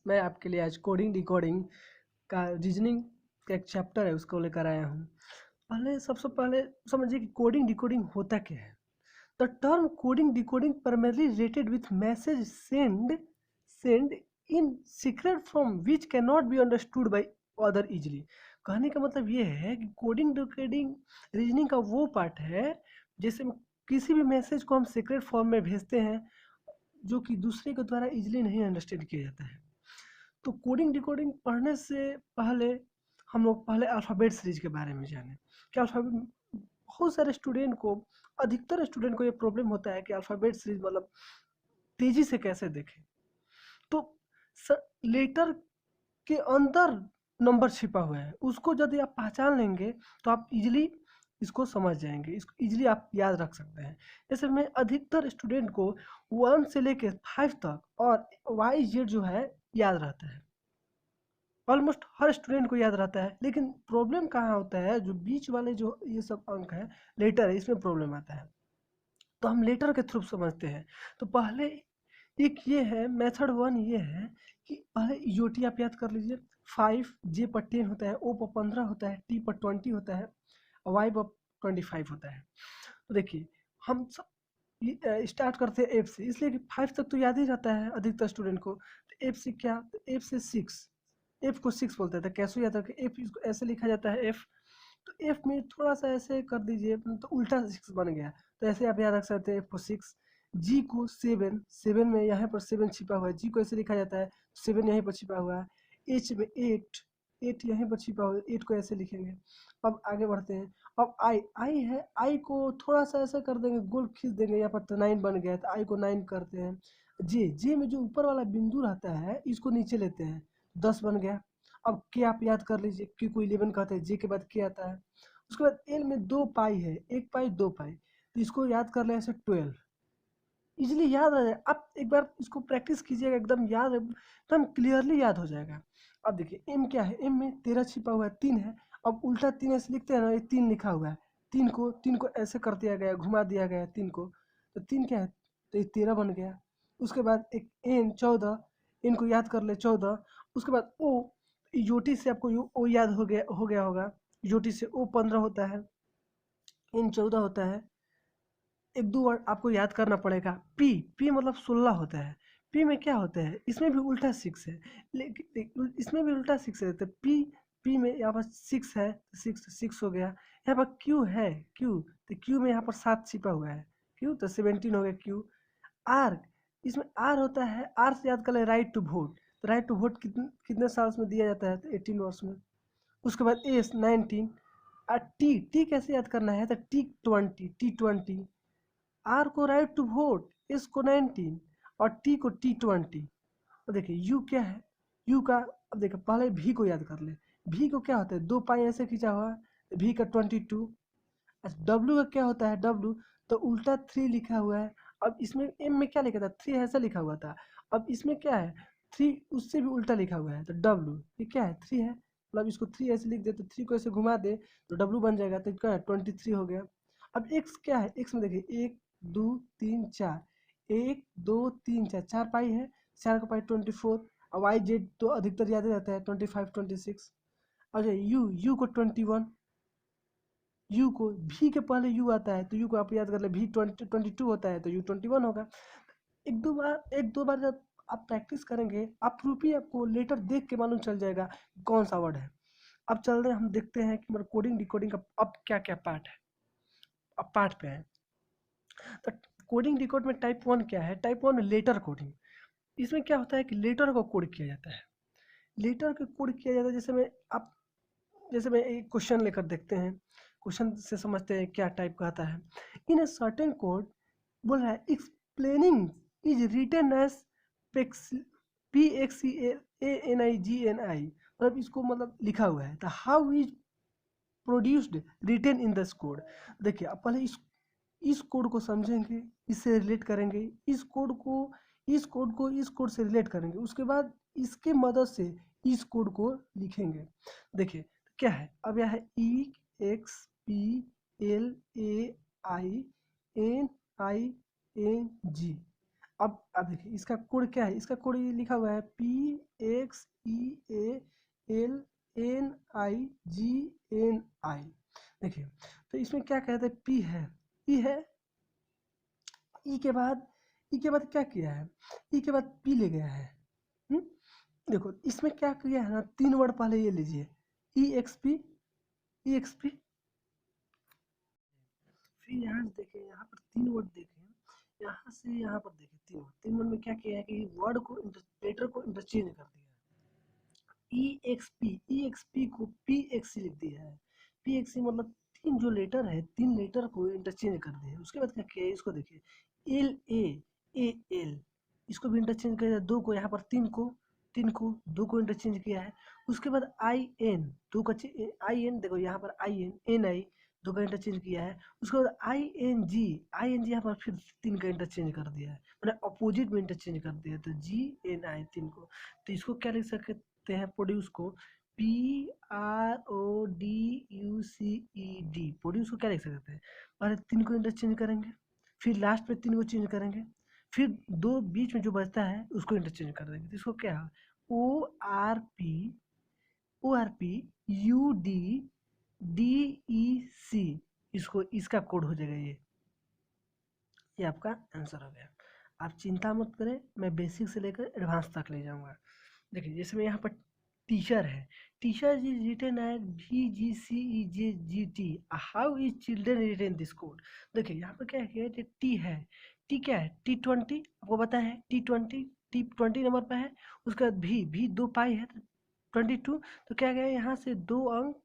मैं आपके लिए आज कोडिंग डिकोडिंग का रीजनिंग का एक चैप्टर है उसको लेकर आया हूँ। सबसे पहले समझिए कि कोडिंग डिकोडिंग होता क्या है। The term coding decoding primarily related with message send in secret from which cannot be understood by other easily। कहने का मतलब ये है कि कोडिंग डिकोडिंग रीजनिंग का वो पार्ट है जैसे किसी भी मैसेज को हम सीक्रेट फॉर्म में भेजते हैं जो कि दूसरे के द्वारा इजीली नहीं अंडरस्टैंड किया जाता है। तो कोडिंग डिकोडिंग पढ़ने से पहले हम लोग पहले अल्फ़ाबेट सीरीज के बारे में जानें कि अल्फ़ाबेट बहुत सारे स्टूडेंट को अधिकतर स्टूडेंट को ये प्रॉब्लम होता है कि अल्फ़ाबेट सीरीज मतलब तेजी से कैसे देखें। तो लेटर के अंदर नंबर छिपा हुआ है, उसको यदि आप पहचान लेंगे तो आप इजीली इसको समझ जाएंगे, इसको इजीली आप याद रख सकते हैं। जैसे मैं अधिकतर स्टूडेंट को 1 से लेके 5 तक और वाई जेड जो है याद रहता है, ऑलमोस्ट हर स्टूडेंट को याद रहता है। लेकिन प्रॉब्लम कहाँ होता है, जो बीच वाले जो ये सब अंक है लेटर है, इसमें प्रॉब्लम आता है। तो हम लेटर के थ्रू समझते हैं। तो पहले एक ये है मेथड 1, ये है कि पहले ईओटी आप याद कर लीजिए। 5 जे पर 10 होता है, ओ पर 15 होता है, टी पर 20 होता है, वाई पर 25 होता है। तो देखिए हम सब स्टार्ट करते हैं एफ से, इसलिए कि 5 तक तो याद ही रहता है अधिकतर स्टूडेंट को। तो एफ से क्या, तो एफ से 6, एफ को 6 बोलते हैं। तो कैसे याद रखें, एफ इसको ऐसे लिखा जाता है एफ, तो एफ में थोड़ा सा ऐसे कर दीजिए तो उल्टा 6 बन गया। तो ऐसे आप याद रख सकते हैं एफ को 6। जी को 7, 7 में यहाँ पर 7 छिपा हुआ है, जी को ऐसे लिखा जाता है, 7 यहीं पर छिपा हुआ है। एच में 8, 8 यहीं पर छिपा हुआ है, 8 को ऐसे लिखेंगे। अब आगे बढ़ते हैं। अब आई, आई है, आई को थोड़ा सा ऐसा कर देंगे, गोल खींच देंगे, यहाँ पर तो 9 बन गया, तो आई को 9 करते हैं। जे, जे में जो ऊपर वाला बिंदु रहता है इसको नीचे लेते हैं, 10 बन गया। अब के आप याद कर लीजिए, के को 11 कहते हैं, जे के बाद के आता है। उसके बाद एल में 2 पाई है, 1 पाई 2 पाई, तो इसको याद कर ले ऐसे 12, इजीली याद रह जाए। आप एक बार इसको प्रैक्टिस कीजिएगा, एकदम याद, एकदम क्लियरली याद हो जाएगा। अब देखिए एम क्या है, एम में 13 छिपा हुआ है, 3 है। अब उल्टा 3 ऐसे लिखते हैं ना, ये 3 लिखा हुआ है, 3 को ऐसे कर दिया गया, घुमा दिया गया 3 को, तो 3 क्या है, तो ये 13 बन गया। उसके बाद एक एन 14, एन को याद कर ले 14। उसके बाद ओ, यूटी से आपको ओ याद हो गया होगा, यूटी से ओ 15 होता है, एन 14 होता है। एक दो वर्ड आपको याद करना पड़ेगा, पी, पी मतलब 16 होता है। पी में क्या होता है, इसमें भी उल्टा 6 है, लेकिन इसमें भी उल्टा 6 है। तो पी, पी में यहाँ पर 6 है, 6 हो गया। यहाँ पर क्यू है, क्यू, तो क्यू में यहाँ पर 7 छिपा हुआ है, क्यू तो 17 हो गया क्यू। आर, इसमें आर होता है, आर से याद कर ले राइट टू वोट। तो राइट टू वोट कितने साल में दिया जाता है, तो 18 वर्ष में। उसके बाद एस 19। और टी, टी कैसे याद करना है, तो टी 20, टी 20। आर को राइट टू वोट, एस को 19 और टी को टी 20। और देखिए यू क्या है, यू का, अब देखिए पहले भी को याद कर ले। भी को क्या होता है, 2 पाई ऐसे खींचा हुआ है, भी का 22। अच्छा डब्ल्यू का क्या होता है, डब्ल्यू तो उल्टा 3 लिखा हुआ है। अब इसमें एम में क्या लिखा था, 3 ऐसा लिखा हुआ था। अब इसमें क्या है, 3 उससे भी उल्टा लिखा हुआ है, तो डब्ल्यू ये क्या है, 3 है। मतलब इसको 3 ऐसे लिख दे, तो 3 को ऐसे घुमा दे तो डब्ल्यू बन जाएगा, तो क्या है 23 हो गया। अब एक्स क्या है, एक्स में देखिए 1 2 3 4, 1 2 3 4, 4 पाई है, 4 का पाई 24। और वाई जेड तो अधिकतर याद रहता है 25 26। अच्छा यू, यू को 21, यू को भी के पहले यू आता है, तो यू को आप याद कर ले, भी 22 होता है, तो यू 21 होगा। एक दो बार जब आप प्रैक्टिस करेंगे, आप रूपी आपको लेटर देख के मालूम चल जाएगा कौन सा वर्ड है। अब चल रहे हम देखते हैं कि मतलब कोडिंग डिकोडिंग का अब क्या क्या पार्ट है। अब पार्ट पे है, तो कोडिंग डिकोड में टाइप 1 क्या है, टाइप 1 में लेटर कोडिंग। इसमें क्या होता है कि लेटर को कोड किया जाता है, लेटर को कोड किया जाता है। जैसे मैं एक क्वेश्चन लेकर देखते हैं, क्वेश्चन से समझते हैं क्या टाइप का आता है। इन ए सर्टेन कोड बोल रहा है explaining is written as PXEANIGNI, मतलब इसको मतलब लिखा हुआ है, तो how is produced written in this code. देखिए आप पहले इस कोड को समझेंगे, इससे रिलेट करेंगे, इस कोड से रिलेट करेंगे, उसके बाद इसके मदद से इस कोड को लिखेंगे। देखिए क्या है, अब यह है EXPLAINING। अब देखिए इसका कोड क्या है, इसका कोड ये लिखा हुआ है PXEALNIGNI। देखिए तो इसमें क्या कहते हैं, पी है, ई है, ई के बाद, ई के बाद क्या किया है, ई के बाद पी ले गया है। हुँ? देखो इसमें क्या किया है ना, 3 वर्ड पहले ये लीजिए, EXP, EXP। फिर यहाँ से देखें, यहाँ पर 3 वर्ड देखें, यहाँ से यहाँ पर देखें 3 वर्ड, 3 वर्ड में क्या किया है कि वर्ड को लेटर को इंटरचेंज कर दिया है। EXP को PXC लिख दिया है। PXC मतलब 3 जो लेटर है, 3 लेटर को इंटरचेंज कर दिया है। उसके बाद क्या किया है, इसको देखिए LAAL, इसको भी इंटरचेंज कर दिया, 2 को यहाँ पर 3 को 2 को इंटरचेंज किया है। उसके बाद IN, 2 का IN देखो यहाँ पर IN NI 2 का इंटरचेंज किया है। उसके बाद ING यहाँ पर फिर 3 का इंटरचेंज कर दिया है, मतलब अपोजिट में इंटरचेंज कर दिया है, तो GNI 3 को। तो इसको क्या लिख सकते हैं, प्रोड्यूस को PRODUCED, प्रोड्यूस को क्या लिख सकते हैं, पहले 3 को इंटरचेंज करेंगे, फिर लास्ट में 3 को चेंज करेंगे, फिर 2 बीच में जो बचता है उसको इंटरचेंज कर देंगे। तो इसको क्या है, ORPUDDEC, इसको इसका कोड हो जाएगा ये आपका आंसर हो गया। आप चिंता मत करें, मैं बेसिक से लेकर एडवांस तक ले जाऊंगा। देखिए जैसे मैं यहाँ पर टीचर है, teacher is written at VGCEJGT, how is children written this code. देखिए यहाँ पर क्या है, टी है, टी क्या है, T20 आपको पता है, T20 नंबर पर है। उसके बाद भी 2 पाई है, 22, तो क्या गया यहाँ से 2 अंक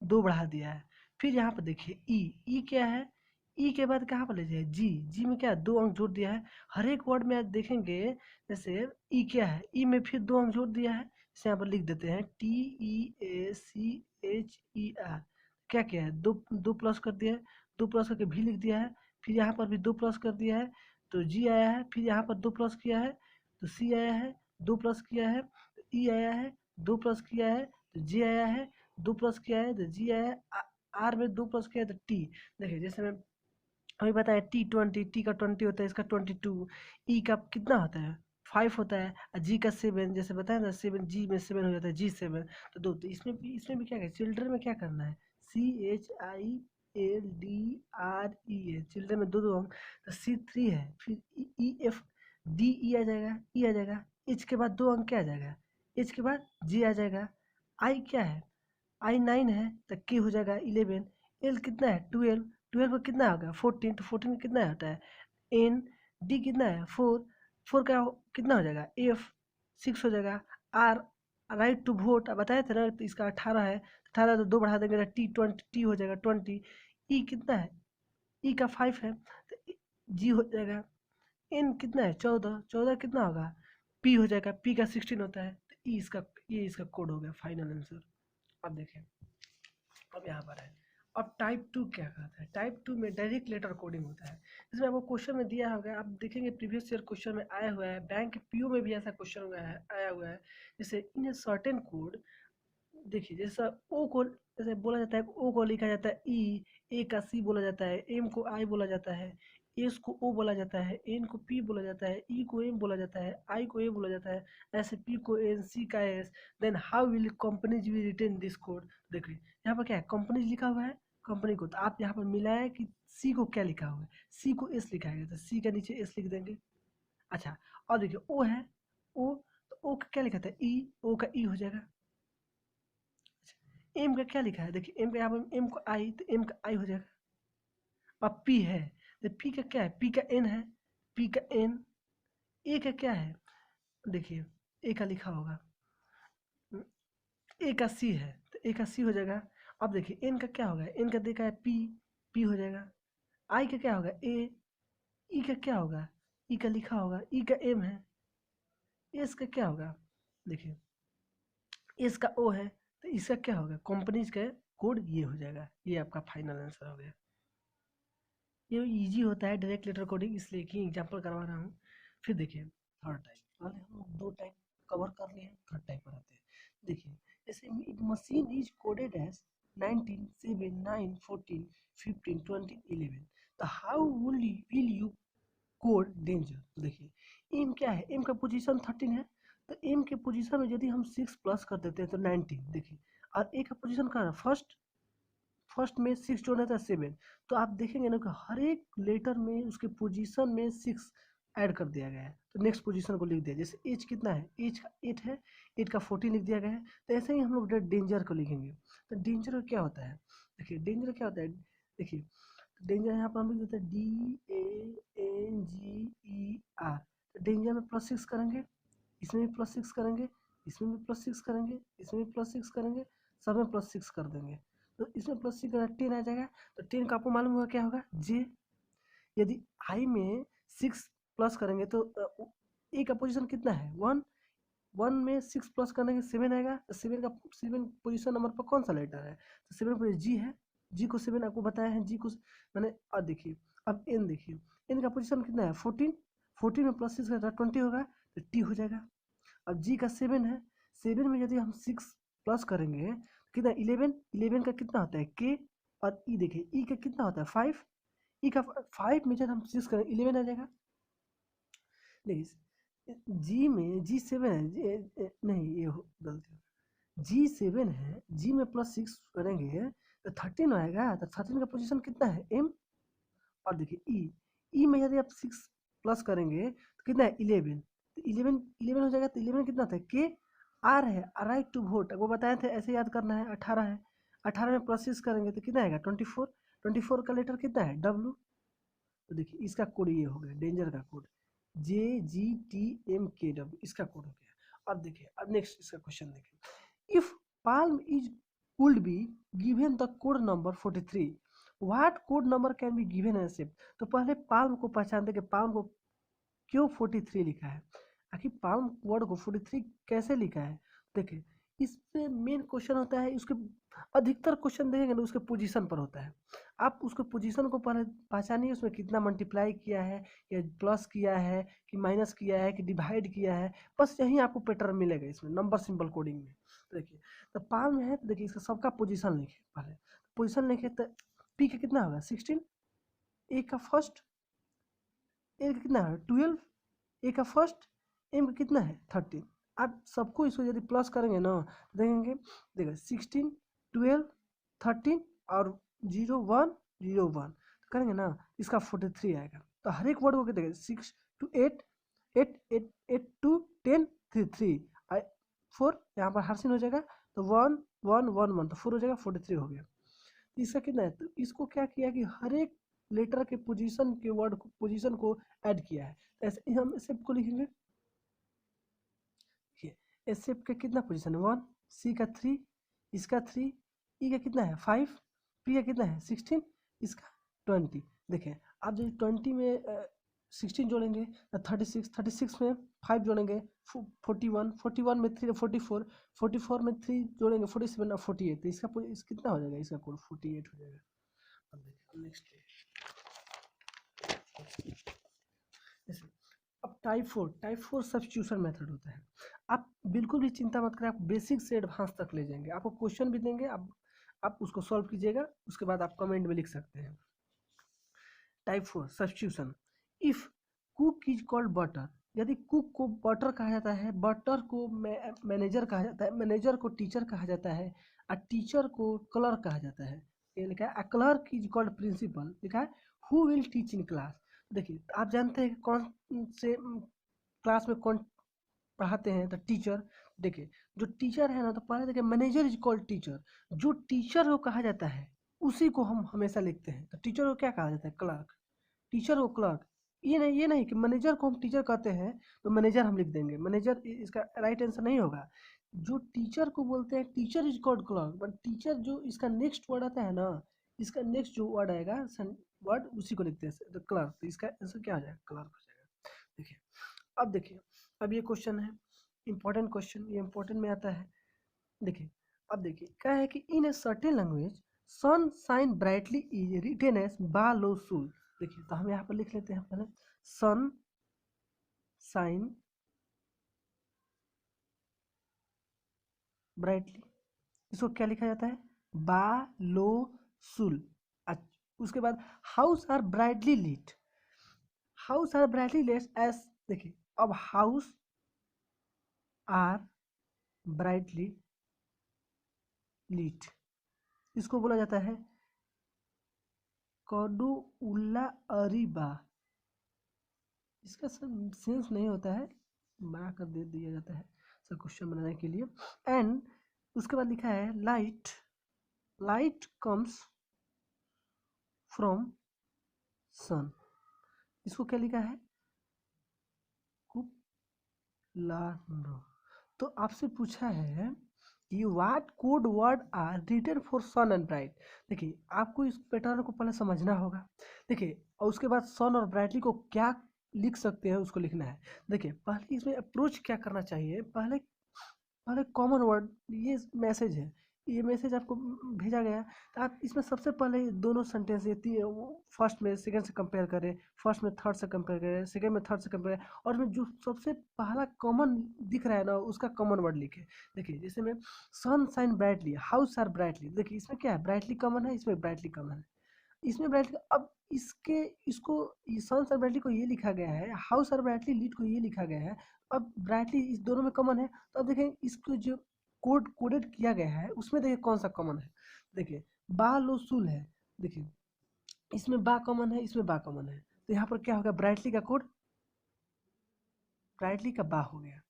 2 बढ़ा दिया है। फिर यहाँ पर देखिए ई क्या है, ई के बाद कहाँ पर ले जाए, जी में क्या 2 अंक जोड़ दिया है। हर एक वर्ड में आज देखेंगे, जैसे ई क्या है, ई में फिर 2 अंक जोड़ दिया है। इसे यहाँ पर लिख देते हैं TEACHER। क्या किया है, दो प्लस कर दिया है, 2 प्लस करके भी लिख दिया है। फिर यहाँ पर भी 2 प्लस कर दिया है तो जी आया है। फिर यहाँ पर 2 प्लस किया है तो सी आया है, 2 प्लस किया है तो ई आया है, 2 प्लस किया है तो जे आया है, 2 प्लस किया है तो जी आया है, आर में 2 प्लस किया है तो टी। देखिए जैसे मैं अभी बताया T20, टी का 20 होता है, इसका 22, ई का कितना होता है 5 होता है, और जी का 7, जैसे बताया ना 7, जी में 7 हो जाता है, G7। तो दो, तो इसमें भी क्या है, चिल्ड्रन में क्या करना है, CHILDREN, चिल्ड्रन में दो अंक, तो C3 है, फिर EFDE आ जाएगा, ई आ जाएगा, एच के बाद 2 अंक क्या आ जाएगा, एच के बाद जी आ जाएगा। आई क्या है, I9 है तो के हो जाएगा 11, एल कितना है 12, 12 का कितना होगा 14, तो 14 का कितना होता है एन, डी कितना है 4, 4 का कितना हो जाएगा एफ, 6 हो जाएगा आर, राइट टू वोट बताए थे ना, तो इसका 18 है, 18 तो 2 बढ़ा देंगे तो T20, टी हो जाएगा 20, ई कितना है, ई का 5 है तो जी हो जाएगा, एन कितना है 14, 14 कितना होगा पी हो जाएगा, पी का 16 होता है, तो ई इसका, ये इसका कोड हो गया फाइनल आंसर। अब देखें, अब यहाँ पर है, अब टाइप 2 क्या कहता है, टाइप 2 में डायरेक्ट लेटर कोडिंग होता है। इसमें आपको क्वेश्चन में दिया होगा, आप देखेंगे प्रीवियस ईयर क्वेश्चन में आया हुआ है, बैंक पीओ में भी ऐसा क्वेश्चन आया हुआ है। जैसे इन ए सर्टेन कोड, देखिए जैसा ओ को, जैसे बोला जाता है ओ को लिखा जाता है ई, ए का सी बोला जाता है, एम को आई बोला जाता है, एस को ओ बोला जाता है, एन को पी बोला जाता है, ई को एम बोला जाता है, आई को ए बोला जाता है, ऐसे पी को एन, सी का S. Then how will companies will written this code. देखिए यहाँ पर क्या है, कंपनीज लिखा हुआ है, कंपनी को, तो आप यहाँ पर मिलाया कि सी को क्या लिखा हुआ है, सी को एस लिखा है तो सी का नीचे एस लिख देंगे। अच्छा, और देखिए ओ है, ओ, तो ओ का क्या लिखा था ई, ओ का ई हो जाएगा। एम का क्या लिखा है, देखिए एम का यहाँ पर एम को आई, तो एम का आई हो जाएगा। अब पी है तो पी का क्या है, पी का एन है, पी का एन। ए का क्या है, देखिए ए का लिखा होगा, ए का सी है तो ए का सी हो जाएगा। अब देखिए एन का क्या होगा, एन का देखा है पी, पी हो जाएगा। आई का क्या होगा ए, ई का क्या होगा, ई का लिखा होगा, ई का एम है। एस का क्या होगा, देखिए एस का ओ है, तो इसका क्या होगा, कंपनीज का कोड ये हो जाएगा। ये आपका फाइनल आंसर हो गया। ये इजी होता है डायरेक्ट लेटर कोडिंग, इसलिए कि एग्जांपल करवा रहा हूँ। फिर देखिए थर्ड टाइप, पहले हम लोग 2 टाइप कवर कर लिए, थर्ड टाइप पर आते हैं। देखिए जैसे मशीन इज कोडेड एज 19 7 9 14 15 20 11, तो how will you code danger. तो देखिए क्या है, एम का पोजीशन 13 है, तो एम के पोजीशन में यदि हम 6 प्लस कर देते हैं तो 19 देखिए, और ए का पोजीशन कहाँ है, फर्स्ट में 6 जोड़ना था 7, तो आप देखेंगे ना कि हर एक लेटर में उसके पोजीशन में 6 ऐड कर दिया गया है, तो नेक्स्ट पोजीशन को लिख दिया। जैसे एज कितना है, एज का 8 है, 8 का 14 लिख दिया गया है। तो ऐसे ही हम लोग डेंजर को लिखेंगे। तो डेंजर क्या होता है, देखिए डेंजर क्या होता है, देखिए डेंजर यहाँ पर हम लिख देते हैं DANGER। तो डेंजर में +6 करेंगे, इसमें भी +6 करेंगे, इसमें भी +6 करेंगे, इसमें भी +6 करेंगे, सब में +6 कर देंगे। तो इसमें +6 का 10 आ जाएगा। तो 10 का आपको मालूम होगा क्या होगा, जे। यदि आई में 6 प्लस करेंगे तो ए का पोजीशन कितना है, 1, 1 में 6 प्लस करने के 7 आएगा। तो 7 पोजीशन नंबर पर कौन सा लेटर है, तो 7 पर जी है, जी को 7 आपको बताया है, जी को मैंने। और देखिए अब एन देखिए, एन का पोजीशन कितना है 14, 14 में +6 का 20 होगा, तो टी हो जाएगा। अब जी का 7 है, 7 में यदि हम 6 प्लस करेंगे कितना 11, 11 का कितना होता है के, और ई देखिए ई का कितना होता है 5, ई का 5 में जब हम 6 करें 11 आ जाएगा। देखिए जी में G7 है, नहीं ये गलती, G7 है, जी में +6 करेंगे तो 13 आएगा। तो 13 का पोजीशन कितना है एम, और देखिए ई में यदि आप 6 प्लस करेंगे तो कितना है 11, तो 11 हो जाएगा। तो 11 कितना था के, आर है, राइट टू वोट, वो बताए थे ऐसे याद करना है। 18 है, 18 में +6 करेंगे तो कितना आएगा 24, 24 का लेटर कितना है डब्लू। तो देखिए इसका कोड ये हो गया, डेंजर का कोड JGTMKW, इसका कोड हो गया। अब देखिए अब नेक्स्ट इसका क्वेश्चन देखिए, if palm is could be given the code number 43, what code number can be given as shift. तो पहले पाल्म को पहचानते कि पाल्म को क्यों 43 लिखा है, आखिर पाल्म वर्ड को 43 कैसे लिखा है। देखिए इस पे मेन क्वेश्चन होता है, उसके अधिकतर क्वेश्चन देखेंगे ना उसके पोजीशन पर होता है। आप उसके पोजीशन को पहले पहचानिए, उसमें कितना मल्टीप्लाई किया है, या प्लस किया है कि माइनस किया है कि डिवाइड किया है, बस यही आपको पैटर्न मिलेगा इसमें नंबर सिंबल कोडिंग में। देखिए तो पाल्म है, तो देखिए इसका सबका पोजीशन लिखे, पहले पोजीशन लिखे तो पी का कितना होगा 16, ए का फर्स्ट, ए का कितना है 12, ए का फर्स्ट, एम का कितना है 13। आप सबको इसको यदि प्लस करेंगे ना तो देखेंगे, देखिए 16, 12, 13 और 0 1 0 1 करेंगे ना, इसका 43 आएगा। तो हर एक वर्ड को देखिए 6 to 8, 8 8 8 to 10 3 3 4, यहाँ पर हर्षिन हो जाएगा, तो 1 1 1 1, तो 4 हो जाएगा, 43 हो गया। इसका कितना है, तो इसको क्या किया कि हर एक लेटर के पोजीशन के वर्ड को पोजीशन को ऐड किया है। तो ऐसे ही हम एसेप को लिखेंगे, एसेप का कितना पोजीशन है 1, सी का 3, इसका 3, ई का कितना है 5, पी का कितना है 16, इसका 20। देखें आप जब 20 में 16 जोड़ेंगे तो 36, 36 में 5 जोड़ेंगे 41, 41 में 3 44, 44 में 3 जोड़ेंगे 47 और 48, तो इसका कितना हो जाएगा, इसका कोड 48 हो जाएगा। अब देखिए नेक्स्ट, अब टाइप 4 सब्स्टिट्यूशन मेथड होता है। आप बिल्कुल भी चिंता मत करें, आप बेसिक से एडवांस तक ले जाएंगे, आपको क्वेश्चन भी देंगे, आप उसको सॉल्व कीजिएगा, उसके बाद आप कमेंट में लिख सकते हैं। Type 4 substitution, if cook is called butter, यदि कुक को बटर कहा जाता है, बटर को मैनेजर कहा जाता है, मैनेजर को टीचर कहा जाता है, और टीचर को क्लर्क कहा जाता है। ये लिखा है क्लर्क इज कॉल्ड प्रिंसिपल, लिखा है who will teach in class. देखिए आप जानते हैं कौन से क्लास में कौन पढ़ाते हैं, तो टीचर। देखिए जो टीचर है ना, तो पहले देखिए मैनेजर इज कॉल्ड टीचर, जो टीचर को कहा जाता है उसी को हम हमेशा लिखते हैं। तो टीचर को क्या कहा जाता है क्लर्क, टीचर को क्लर्क। ये नहीं कि मैनेजर को हम टीचर कहते हैं तो मैनेजर हम लिख देंगे, मैनेजर इसका राइट आंसर नहीं होगा। जो टीचर को बोलते हैं teacher is called clerk, but teacher जो इसका नेक्स्ट वर्ड आता है ना, इसका नेक्स्ट जो वर्ड आएगा वर्ड उसी को लिखते हैं, तो क्लर्क, तो इसका आंसर क्या हो जाएगा क्लर्क हो जाएगा। देखिए अब देखिए, अब ये क्वेश्चन है इंपॉर्टेंट क्वेश्चन, ये इंपॉर्टेंट में आता है। देखिए अब देखिए क्या है कि in a certain language sun shine brightly is written as बा लो सुल। देखिए तो हम यहाँ पर लिख लेते हैं पहले, सन शाइन ब्राइटली, इसको क्या लिखा जाता है बा लो सुल। उसके बाद house are brightly lit, house are brightly lit as, देखिए अब हाउस आर ब्राइटली लीट, इसको बोला जाता है कॉडू उल्ला अरीबा। इसका सेंस नहीं होता है, बना कर दे दिया जाता है सब क्वेश्चन बनाने के लिए। एंड उसके बाद लिखा है light, light comes from sun, इसको क्या लिखा है कुपलारो। तो आपसे पूछा है कि what code word are written for sun and bright. देखिए आपको इस पैटर्न को पहले समझना होगा। देखिए और उसके बाद सन और ब्राइटली को क्या लिख सकते हैं उसको लिखना है। देखिए पहले इसमें अप्रोच क्या करना चाहिए, पहले पहले कॉमन वर्ड, ये मैसेज है, ये मैसेज आपको भेजा गया, तो आप इसमें सबसे पहले दोनों सेंटेंस ये फर्स्ट में सेकंड से कंपेयर करें, फर्स्ट में थर्ड से कंपेयर करें, सेकंड में थर्ड से कंपेयर करें, और इसमें जो सबसे पहला कॉमन दिख रहा है ना उसका कॉमन वर्ड लिखे। देखिए जैसे में sun shine brightly, house are brightly, देखिए इसमें क्या है ब्राइटली कॉमन है, इसमें ब्राइटली कॉमन है, इसमें ब्राइटली। अब इसके इसको सन और ब्राइटली को ये लिखा गया है, हाउस और ब्राइटली लीड को ये लिखा गया है। अब ब्राइटली इस दोनों में कॉमन है, तो अब देखें इसको जो कोडेड किया गया है उसमें देखिए कौन सा कॉमन है। देखिए बा लो सुल है, देखिए इसमें बा कॉमन है, इसमें बा कॉमन है, तो यहाँ पर क्या होगा ब्राइटली का कोड ब्राइटली का बा हो गया।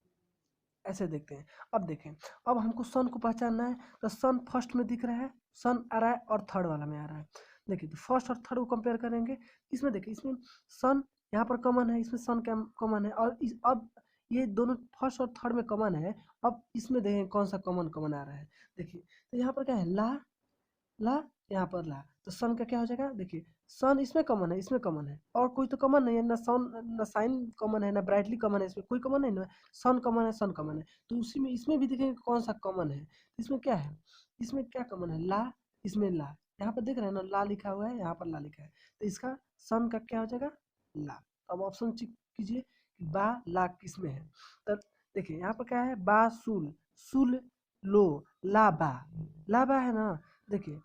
ऐसे देखते हैं। अब देखें, अब हमको सन को पहचानना है, तो सन फर्स्ट में दिख रहा है, सन आ रहा है और थर्ड वाला में आ रहा है। देखिए तो फर्स्ट और थर्ड को कंपेयर करेंगे, इसमें देखिए इसमें सन यहाँ पर कॉमन है, इसमें सन कॉमन है, और अब ये दोनों फर्स्ट और थर्ड में कॉमन है। अब इसमें देखें कौन सा कॉमन कॉमन आ रहा है। देखिए तो यहाँ पर क्या है ला, ला यहाँ पर ला, तो सन का क्या हो जाएगा, देखिए सन इसमें कॉमन है, इसमें कॉमन है, और कोई तो कॉमन नहीं है ना, सन ना साइन कॉमन है ना ब्राइटली कॉमन है, इसमें कोई कॉमन नहीं ना, सन कॉमन है, सन कॉमन है। तो उसी में इसमें भी देखेंगे कौन सा कॉमन है, इसमें क्या है, इसमें क्या कॉमन है ला, इसमें ला, यहाँ पर देख रहे हैं ना ला लिखा हुआ है, यहाँ पर ला लिखा है, तो इसका सन का क्या हो जाएगा ला। अब ऑप्शन चेक कीजिए कि बा ला किस में है। तो देखिए यहाँ पर क्या है बा सुल, सुल लो, ला बा, ला बा है ना। देखिए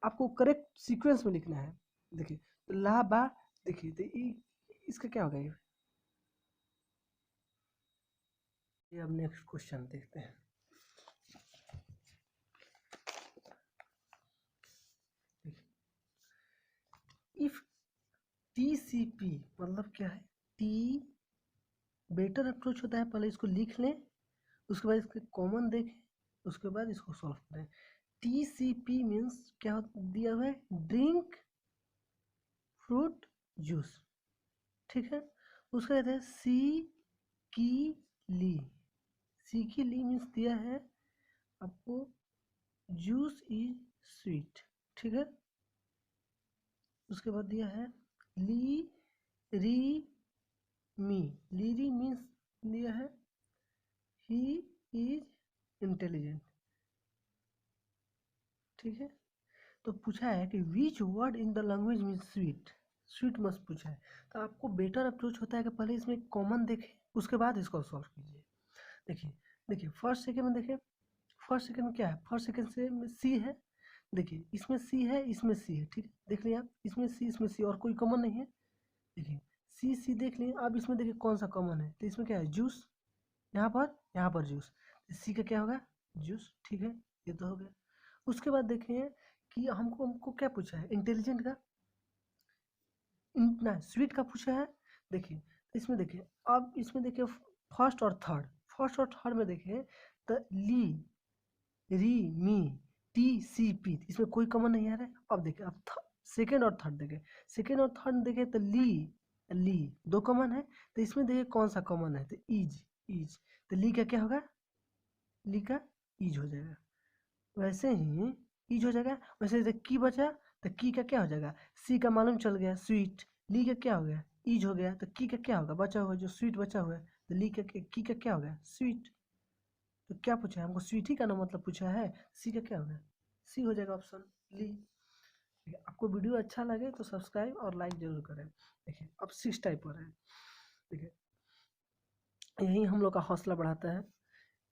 आपको करेक्ट सीक्वेंस में लिखना है। देखिए तो ला बा, देखिए तो इसका क्या होगा ये अब नेक्स्ट क्वेश्चन देखते हैं। इफ TCP मतलब क्या है, टी बेटर अप्रोच होता है, पहले इसको लिख लें, उसके बाद इसके कॉमन देखें, उसके बाद इसको सॉल्व करें। TCP मीन्स क्या दिया हुआ है, ड्रिंक फ्रूट जूस, ठीक है। उसका कहते हैं सी की ली, सी की ली मीन्स दिया है आपको जूस इज स्वीट, ठीक है। उसके बाद दिया है ली री मी, लीरी मीन्स दिया है ही इज इंटेलिजेंट, ठीक है। तो पूछा है कि which word in the language means sweet, sweet मस्त पूछा है। तो आपको बेटर अप्रोच होता है कि पहले इसमें कॉमन देखें, उसके बाद इसको सॉल्व कीजिए। देखिए देखिए फर्स्ट सेकेंड में देखिए, फर्स्ट सेकेंड में क्या है, फर्स्ट सेकेंड से सी है, देखिए इसमें सी है, इसमें सी है, ठीक है, देख लिया आप, इसमें सी इसमें सी, और कोई कॉमन नहीं है। देखिए सी सी देख लिए, अब इसमें देखिए कौन सा कॉमन है, तो इसमें क्या है जूस, यहाँ पर जूस, सी का क्या होगा जूस, ठीक है, ये तो हो गया। उसके बाद देखें कि हमको हमको क्या पूछा है इंटेलिजेंट का, ना स्वीट का पूछा है। देखिए इसमें देखिए, अब इसमें देखिए फर्स्ट और थर्ड, फर्स्ट और थर्ड में देखिए तो ली री मी TCP, इसमें कोई कॉमन नहीं आ रहा है। अब देखिए अब सेकेंड और थर्ड देखें, सेकेंड और थर्ड देखें तो ली ली दो कॉमन है, तो इसमें देखिए कौन सा कॉमन है, तो इज इज, तो ली का क्या होगा, ली का इज हो जाएगा। वैसे ही इज हो जाएगा, वैसे जैसे की बचा, तो की का क्या हो जाएगा, सी का मालूम चल गया स्वीट, ली का क्या हो गया इज हो गया, तो की का क्या होगा बचा हुआ जो स्वीट बचा हुआ है, तो ली का की का क्या हो गया स्वीट। तो क्या पूछा है हमको, स्वीट ही का ना मतलब पूछा है, सी का क्या हो गया सी हो जाएगा ऑप्शन ली। ठीक है, आपको वीडियो अच्छा लगे तो सब्सक्राइब और लाइक जरूर करें। देखिए अब 6 टाइप पर है, देखिए यही हम लोग का हौसला बढ़ाता है।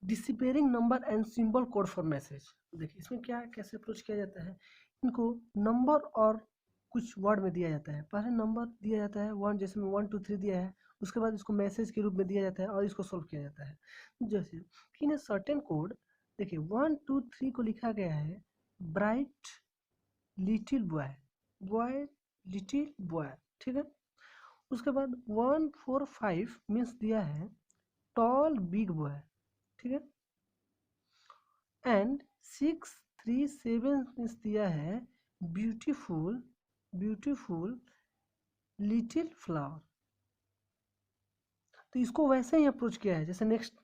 Disappearing number and symbol code for message, देखिए इसमें क्या कैसे अप्रोच किया जाता है, इनको नंबर और कुछ वर्ड में दिया जाता है। पहले नंबर दिया जाता है वन, जैसे में 1 2 3 दिया है, उसके बाद इसको मैसेज के रूप में दिया जाता है और इसको सॉल्व किया जाता है। जैसे कि इन सर्टेन कोड देखिए 1 2 3 को लिखा गया है bright little boy, boy little boy, ठीक है। उसके बाद 1 4 5 मीन्स दिया है टॉल बिग बॉय, ठीक है। एंड 6 3 7 मीन्स दिया है ब्यूटीफुल ब्यूटीफुल लिटिल फ्लावर। तो इसको वैसे ही अप्रोच किया है जैसे नेक्स्ट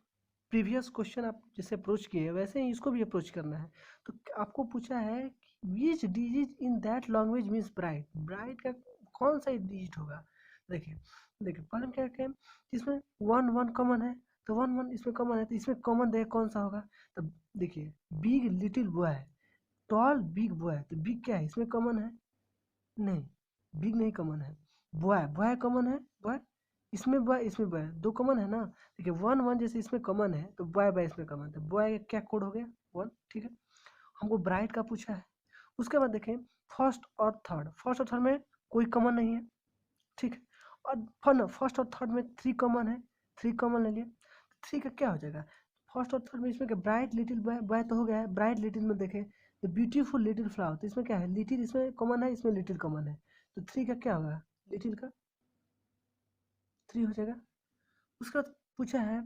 प्रीवियस क्वेश्चन आप जैसे अप्रोच किए वैसे ही इसको भी अप्रोच करना है। तो आपको पूछा है which digit in that language means bright, bright का कौन सा डिजिट होगा। देखिए देखिए पहले हम क्या करें, इसमें 1 1 कॉमन है तो 1 1 इसमें कॉमन है तो इसमें कॉमन देखिए कौन सा होगा। तो देखिए बिग लिटिल बॉय है, टॉल बिग बॉय है तो बिग क्या है इसमें कॉमन है, नहीं बिग नहीं कॉमन है। बॉय बॉय कॉमन है, बॉय इसमें बॉय दो कॉमन है ना। देखिए 1 1 जैसे इसमें कॉमन है तो बॉय बॉय इसमें कॉमन है तो बॉय क्या कोड हो गया 1, ठीक है। हमको ब्राइट का पूछा है। उसके बाद देखें फर्स्ट और थर्ड में कोई कॉमन नहीं है, ठीक है। और फर्स्ट और थर्ड में 3 कॉमन है, 3 कॉमन ले लिए। 3 का क्या हो जाएगा फर्स्ट और थर्ड में, इसमें क्या ब्राइट लिटिल बॉय, बॉय तो हो गया है। ब्राइट लिटिल में देखें तो ब्यूटीफुल लिटिल फ्लावर, तो इसमें क्या है लिटिल इसमें कॉमन है, इसमें लिटिल कॉमन है तो 3 का क्या होगा लिटिल का 3 हो जाएगा। उसके बाद पूछा है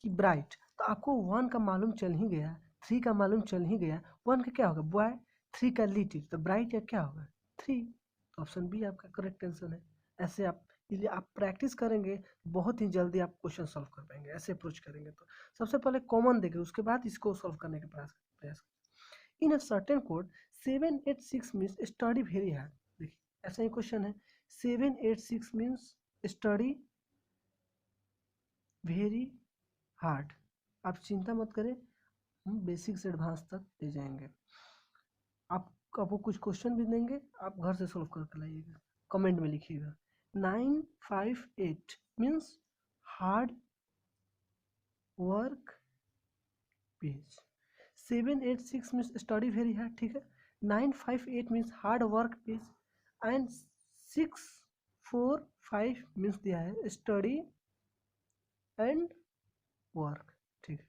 कि ब्राइट, तो आपको 1 का मालूम चल ही गया, 3 का मालूम चल ही गया, 1 का क्या होगा बॉय, 3 का लिटिल, तो ब्राइट का क्या होगा 3। तो ऑप्शन बी आपका करेक्ट आंसर है। ऐसे आप इसलिए आप प्रैक्टिस करेंगे बहुत ही जल्दी आप क्वेश्चन सॉल्व कर पाएंगे। ऐसे अप्रोच करेंगे तो सबसे पहले कॉमन देंगे उसके बाद इसको सॉल्व करने का प्रयास in a certain code 7 8 6 means study very hard. देखिए ऐसा ही क्वेश्चन है 7 8 6 मीन्स स्टडी वेरी हार्ड। आप चिंता मत करें, हम बेसिक से एडवांस तक ले जाएंगे। आपको कुछ क्वेश्चन भी देंगे, आप घर से सॉल्व करके लाइएगा, कमेंट में लिखिएगा। 9 5 8 means hard work page, 7 8 6 means study very hard, ठीक है। 9 5 8 means hard work page and 6 4 5 means दिया है स्टडी एंड वर्क, ठीक है।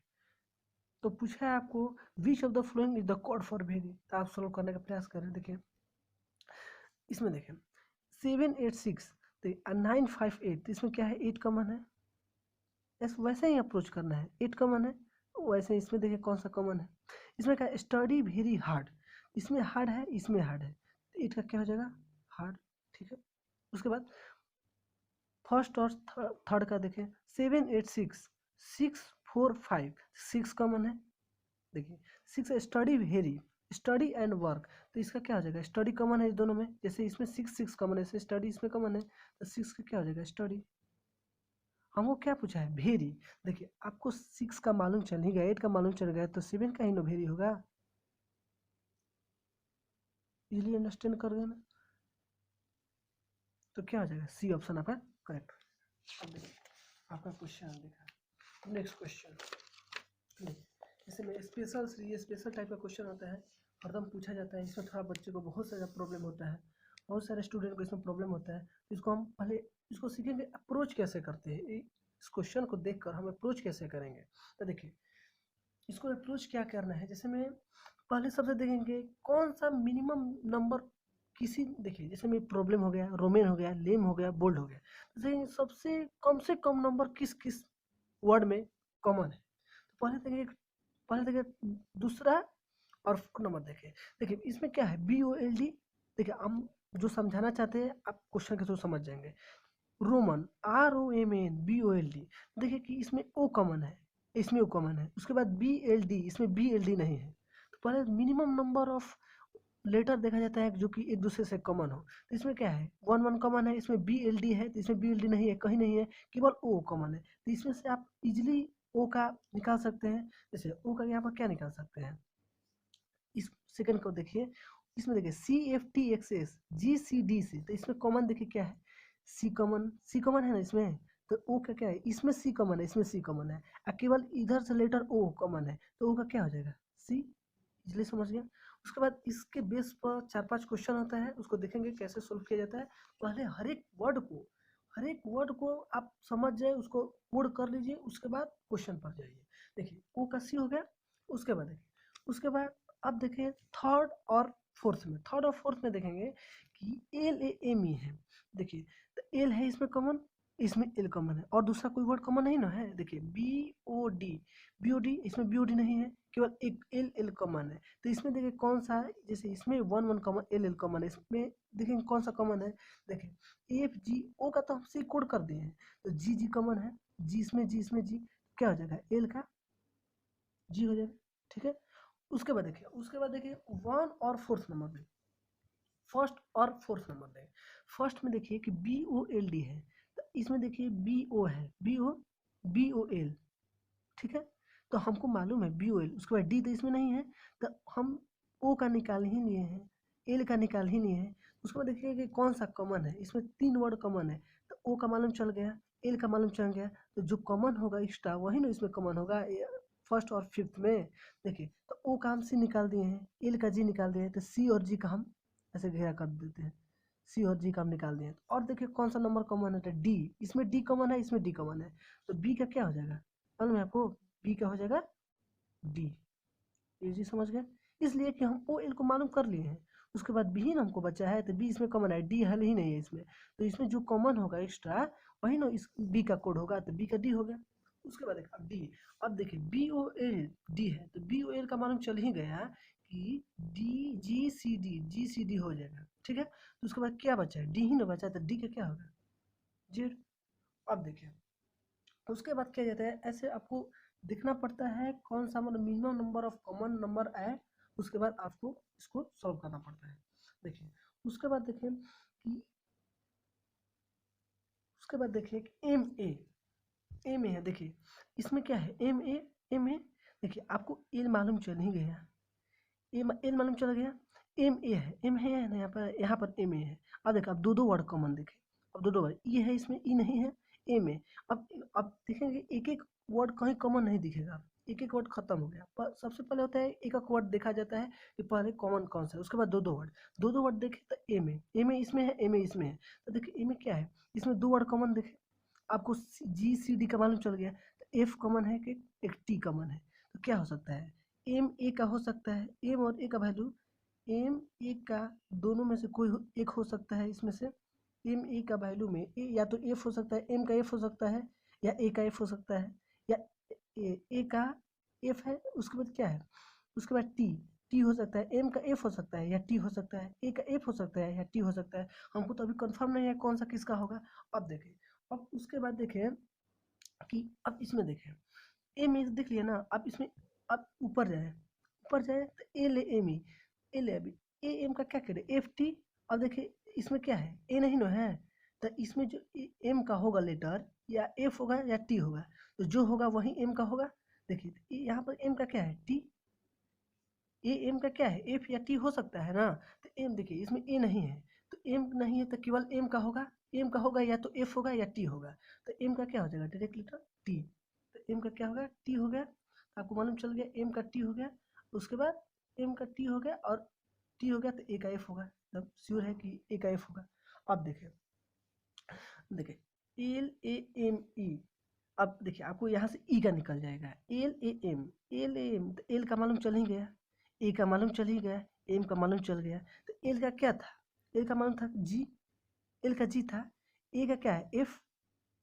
तो पूछा है आपको which of the following is the code for very, तो आप सॉल्व करने का प्रयास करें। देखिए इसमें देखें 7 8 6 तो 9 5 8 तो इसमें क्या है 8 कॉमन है, वैसे ही अप्रोच करना है 8 कॉमन है। वैसे इसमें देखिए कौन सा कॉमन है, इसमें क्या स्टडी वेरी हार्ड, इसमें हार्ड है इसमें हार्ड है तो 8 का क्या हो जाएगा हार्ड, ठीक है। उसके बाद फर्स्ट और थर्ड का देखें 7 8 6 6 4 5 6 कॉमन है। देखिए 6 study very, study and work, तो इसका क्या हो जाएगा स्टडी कॉमन है इस दोनों में, जैसे इसमें 6 6 कॉमन है, स्टडी इसमें कॉमन है तो 6 का क्या हो जाएगा स्टडी। हमको क्या पूछा है वेरी, देखिए आपको 6 का मालूम चल ही गया, 8 का मालूम चल गया तो 7 का ही नो वेरी होगा। इजीली अंडरस्टैंड कर गए ना, तो क्या हो जाएगा सी ऑप्शन आपका करेक्ट। अब देखिए आपका क्वेश्चन देखा, नेक्स्ट क्वेश्चन जैसे में स्पेशल ये स्पेशल टाइप का क्वेश्चन होता है, हरदम पूछा जाता है। इसमें थोड़ा बच्चे को बहुत सारा प्रॉब्लम होता है, बहुत सारे स्टूडेंट को इसमें प्रॉब्लम होता है। इसको हम पहले इसको सीखेंगे अप्रोच कैसे करते हैं, इस क्वेश्चन को देखकर हम अप्रोच कैसे करेंगे। तो देखिए इसको अप्रोच क्या करना है, जैसे में पहले सबसे देखेंगे कौन सा मिनिमम नंबर किसी, देखिए जैसे में प्रॉब्लम हो गया, रोमेन हो गया, लेम हो गया, बोल्ड हो गया, जैसे सबसे से कम नंबर किस किस वर्ड में कॉमन है। तो पहले देखिए दूसरा और नंबर देखें। देखिए इसमें क्या है बी ओ एल डी, देखिए हम जो समझाना चाहते हैं आप क्वेश्चन के थ्रू समझ जाएंगे। Roman R O M N B O L D, देखिए कि इसमें ओ कॉमन है, इसमें ओ कॉमन है। उसके बाद बी एल डी, इसमें बी एल डी नहीं है। तो पहले मिनिमम नंबर ऑफ लेटर देखा जाता है जो कि एक दूसरे से कॉमन हो। तो इसमें क्या है 1 1 कॉमन है, इसमें बी एल डी है तो इसमें बी एल डी नहीं है, कहीं नहीं है, केवल ओ कॉमन है। तो इसमें से आप इजिली ओ का निकाल सकते हैं। जैसे ओ का यहाँ पर क्या निकाल सकते हैं, इस सेकंड को देखिए, इसमें देखिए C F T X S G C D C, तो इसमें कॉमन देखिए क्या है सी कॉमन है ना इसमें, तो ओ का क्या है इसमें सी कॉमन है, इसमें सी कॉमन है, और केवल इधर से लेटर ओ कॉमन है तो ओ का क्या हो जाएगा सी। इजली समझ गया। उसके बाद इसके बेस पर 4 5 क्वेश्चन होता है, उसको देखेंगे कैसे सोल्व किया जाता है। पहले हर एक वर्ड को हर एक वर्ड को आप समझ जाए, उसको कोड कर लीजिए, उसके बाद क्वेश्चन पर जाइए। देखिए ओ का सी हो गया। उसके बाद देखिए, उसके बाद अब देखिए थर्ड और फोर्थ में, थर्ड और फोर्थ में देखेंगे कि एल ए एम ई है। देखिए तो एल है इसमें कॉमन, इसमें एल कॉमन है, और दूसरा कोई वर्ड कॉमन नहीं ना है। देखिए B O D, B O D, इसमें बी ओ डी नहीं है, केवल एक एल एल कॉमन है। तो इसमें देखिए कौन सा है, जैसे इसमें one one common, L L common है, इसमें देखेंगे कौन सा कॉमन है। देखिए एफ जी ओ का तो हम सी कोड कर दिए हैं, तो जी जी कॉमन है, जी इसमें, जी इसमें, जी क्या हो जाएगा, एल का जी हो जाएगा। ठीक है। उसके बाद देखिए वन और फोर्थ नंबर में, फर्स्ट और फोर्थ नंबर में, फर्स्ट में देखिए कि बी ओ एल डी है, तो इसमें देखिए बी ओ है, बी ओ एल। ठीक है। तो हमको मालूम है बी ओ एल, उसके बाद डी तो इसमें नहीं है, तो हम ओ का निकाल ही लिए हैं, एल का निकाल ही लिए हैं। उसके बाद देखिए कि कौन सा कॉमन है, इसमें तीन वर्ड कॉमन है, तो ओ का मालूम चल गया, एल का मालूम चल गया, तो जो कॉमन होगा एक्स्ट्रा वही ना इसमें कॉमन होगा फर्स्ट और फिफ्थ में। देखिए तो ओ का हम सी निकाल दिए हैं, एल का जी निकाल दिए हैं, तो सी और जी का हम ऐसे घेरा कर देते हैं, सी और जी का हम निकाल दिए हैं। और देखिए कौन सा नंबर कॉमन है, तो डी, इसमें डी कॉमन है, इसमें डी कॉमन है, तो बी का क्या हो जाएगा, मालूम है आपको, बी का हो जाएगा डी। ये जी समझ गए, इसलिए कि हम ओ एल को मालूम कर लिए हैं। उसके बाद बी ही ना हमको बचा है, तो बी इसमें कॉमन है, डी हल ही नहीं है इसमें, तो इसमें जो कॉमन होगा एक्स्ट्रा वही ना इस बी का कोड होगा, तो बी का डी हो गया। उसके बाद अब डी, अब देखिए बी ओ एल डी है, तो बी ओ एल का मालूम चल ही गया कि डी जी सी डी हो जाएगा। ठीक है। तो उसके बाद क्या बचा है, डी ही ना बचा, तो डी का क्या होगा, जेड। अब देखिए उसके बाद क्या जाता है, ऐसे आपको देखना पड़ता है कौन सा मतलब minimum number of common number आए, उसके बाद आपको इसको सॉल्व करना पड़ता है। देखिए उसके बाद देखिए कि उसके बाद देखिए कि एम ए है। देखिए इसमें क्या है, एम ए, देखिए आपको एल मालूम चल ही गया, एल मालूम चल गया, एम ए है, एम है ना, यहाँ पर एम ए है। अब देखिए अब दो दो वर्ड कॉमन देखें, अब दो दो वर्ड ई है, इसमें ई नहीं है, एम ए। अब देखेंगे एक एक वर्ड कहीं कॉमन नहीं दिखेगा, एक एक वर्ड खत्म हो गया। पर सबसे पहले होता है एक एक वर्ड देखा जाता है कि पहले कॉमन कौन सा है, उसके बाद दो दो वर्ड देखे तो एम ए इसमें है, एम ए इसमें है, तो देखिए एम ए क्या है, इसमें दो वर्ड कॉमन देखे, आपको जी सी डी का मालूम चल गया, तो एफ कॉमन है कि एक टी कॉमन है, तो क्या हो सकता है, एम ए का हो सकता है, एम और ए का वैल्यू, एम ए का दोनों में से कोई एक हो सकता है, इसमें से एम ए का वैल्यू में ए या तो एफ हो सकता है, एम का एफ हो सकता है, या ए का एफ हो सकता है, या ए का एफ है। उसके बाद क्या है, उसके बाद टी, टी हो सकता है, एम का एफ हो सकता है या टी हो सकता है, ए का एफ हो सकता है या टी हो सकता है। हमको तो अभी कंफर्म नहीं है कौन सा किसका होगा। अब देखें, अब उसके बाद देखें कि अब इसमें देखें एम ए देख लिया ना, अब इसमें अब ऊपर जाए तो L M E, L M A M का क्या करे, एफ टी। अब देखिए इसमें क्या है, ए नहीं ना है, तो इसमें जो एम का होगा लेटर, या एफ होगा या टी होगा, तो जो होगा वही एम का होगा। देखिए यहाँ पर एम का क्या है, टी, ए एम का क्या है, एफ या टी हो सकता है ना, तो एम देखिए इसमें ए नहीं है, तो एम नहीं है तो केवल एम का होगा, एम का होगा या तो एफ होगा या टी होगा, तो एम का क्या हो जाएगा डायरेक्ट लेटर टी, तो एम का क्या होगा, टी हो गया। तो आपको मालूम चल गया एम का टी हो गया। उसके बाद एम का टी हो गया और टी हो गया, तो ए का एफ होगा, मतलब श्योर है कि ए का एफ होगा। अब देखिए देखिए एल ए एम ई, अब देखिए आपको यहाँ से ई का निकल जाएगा, L A M, L A M, तो एल का मालूम चल ही गया, ए का मालूम चल ही गया, एम का मालूम चल गया, तो एल का क्या था, एल का मालूम था जी, एल का जी था, ए का क्या है एफ,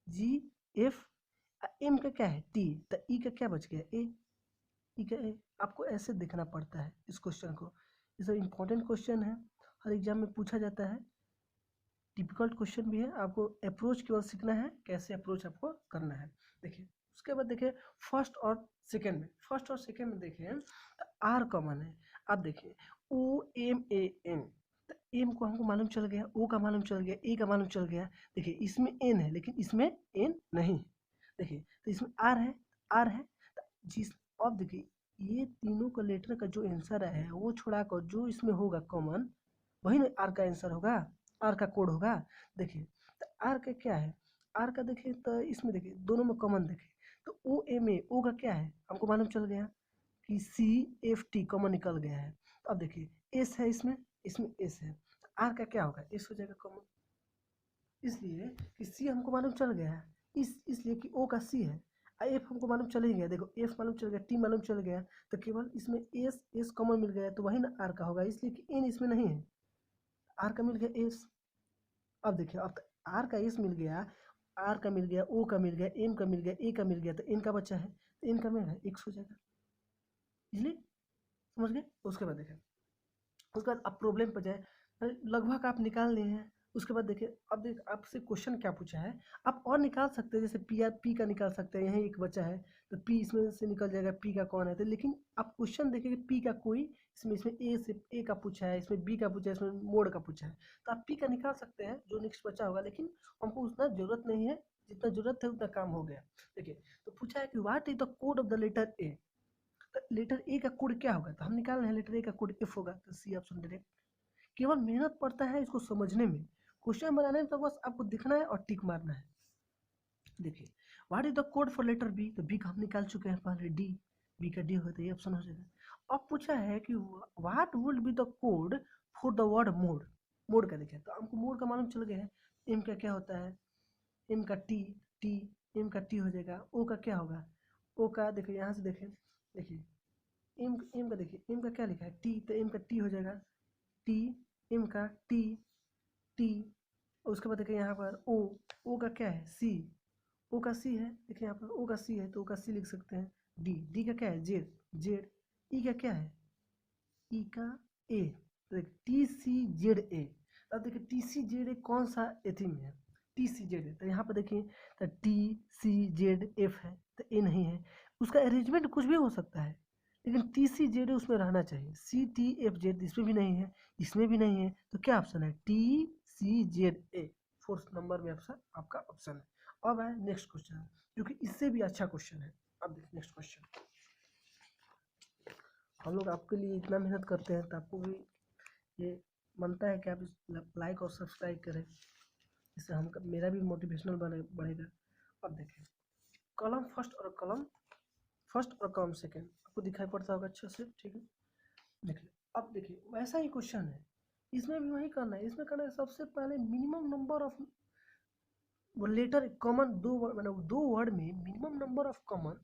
जी एफ, एम का क्या है टी, तो ई का क्या बच गया ए, ई का ए। आपको ऐसे देखना पड़ता है इस क्वेश्चन को, ये सब इंपॉर्टेंट क्वेश्चन है, हर एग्जाम में पूछा जाता है, डिफिकल्ट क्वेश्चन भी है, आपको अप्रोच केवल सीखना है, कैसे अप्रोच आपको करना है। देखिए उसके बाद देखिए फर्स्ट और सेकेंड में देखिए आर कॉमन है। अब देखिए O M A M, M को हमको मालूम चल गया, ओ का मालूम चल गया, ए का मालूम चल गया। देखिए इसमें एन है लेकिन इसमें एन नहीं, देखिए तो इसमें आर है, तो जिस, अब देखिए ये तीनों का लेटर का जो आंसर है वो छोड़ा कर जो इसमें होगा कॉमन, वही ना आर का आंसर होगा, आर का कोड होगा। देखिए तो आर का क्या है, आर का देखिए तो इसमें देखिए दोनों में कॉमन देखिए, तो ओ एम ए, ओ का क्या है हमको मालूम चल गया कि सी एफ टी कॉमन निकल गया है। तो अब देखिए एस है इसमें, इसमें एस है, तो आर का क्या होगा, एस हो जाएगा कॉमन। इसलिए कि सी हमको मालूम चल गया है, इसलिए कि ओ का सी है, एफ हमको मालूम चल ही गया, देखो एफ मालूम चल गया, टी मालूम चल गया, तो केवल इसमें एस कॉमन मिल गया तो वही ना आर का होगा, इसलिए कि एन इसमें नहीं है, आर का मिल गया एस। अब देखिए अब आर का एस मिल गया, आर का मिल गया, ओ का मिल गया, एम का मिल गया, ए का मिल गया, तो एन का बचा है, तो एन का मिल गया एक्स हो जाएगा, इसलिए समझ गए। उसके बाद देखें, उसके बाद आप प्रॉब्लम पर जाए, लगभग आप निकाल लिए हैं। उसके बाद देखिए अब देख आपसे क्वेश्चन क्या पूछा है, आप और निकाल सकते हैं, जैसे पी का निकाल सकते हैं, यहीं एक बचा है तो पी इसमें से निकल जाएगा, पी का कौन है, तो लेकिन आप क्वेश्चन देखिए पी का कोई इसमें ए से ए का पूछा है, इसमें बी का पूछा है, इसमें मोड का पूछा है, तो आप पी का निकाल सकते हैं जो नेक्स्ट बचा होगा, लेकिन हमको उतना जरूरत नहीं है, जितना जरूरत है उतना काम हो गया। देखिए तो पूछा है कि what is the code of the letter A, तो लेटर ए का कोड क्या होगा, तो हम निकाल रहे हैं लेटर ए का कोड एफ होगा, तो सी ऑप्शन डायरेक्ट। केवल मेहनत पड़ता है इसको समझने में, क्वेश्चन बनाने में तो बस आपको दिखना है और टिक मारना है। देखिए what is the code for letter B, तो बी का हम निकाल चुके हैं पहले, डी, बी का डी होगा तो ये ऑप्शन हो जाएगा। अब पूछा है कि what would be the code for the word mode, mode का देखिए तो हमको मोड का मालूम चल गया है, एम का क्या होता है, एम का टी, टी एम का टी हो जाएगा, ओ का क्या होगा, ओ का देखिए यहाँ से देखें, देखिए एम का देखिए, एम का क्या लिखा है टी, तो एम का टी हो जाएगा, टी एम का टी, टी। उसके बाद देखिए यहाँ पर ओ का क्या है सी, ओ का सी है, देखिए यहाँ पर ओ का सी है तो ओ का सी लिख सकते हैं, डी का क्या है जेड, जेड, ई का क्या है, ई का ए, तो देखिए टी सी जेड ए, अब देखिए टी सी जेड ए कौन सा एथी में है, टी सी जेड ए, तो यहाँ पर देखिए तो टी सी जेड एफ है, तो ए नहीं है, उसका अरेंजमेंट कुछ भी हो सकता है, लेकिन टी सी जेड ए उसमें रहना चाहिए, सी टी एफ जेड इसमें भी नहीं है, इसमें भी नहीं है, तो क्या ऑप्शन है T C Z A, fourth number में ऑप्शन आपका ऑप्शन है। अब है नेक्स्ट क्वेश्चन, क्योंकि इससे भी अच्छा क्वेश्चन है। अब देखिए नेक्स्ट क्वेश्चन, हम लोग आपके लिए इतना मेहनत करते हैं तो आपको भी ये बनता है कि आप इस लाइक और सब्सक्राइब करें, इससे हम मेरा भी मोटिवेशनल बढ़ेगा। अब देखें कॉलम फर्स्ट और कॉलम सेकेंड आपको दिखाई पड़ता होगा अच्छे से, ठीक है। देखिए अब देखिए वैसा ही क्वेश्चन है, इसमें भी वही करना है, इसमें करना है सबसे पहले minimum number of letter common, दो मतलब दो वर्ड में minimum number of common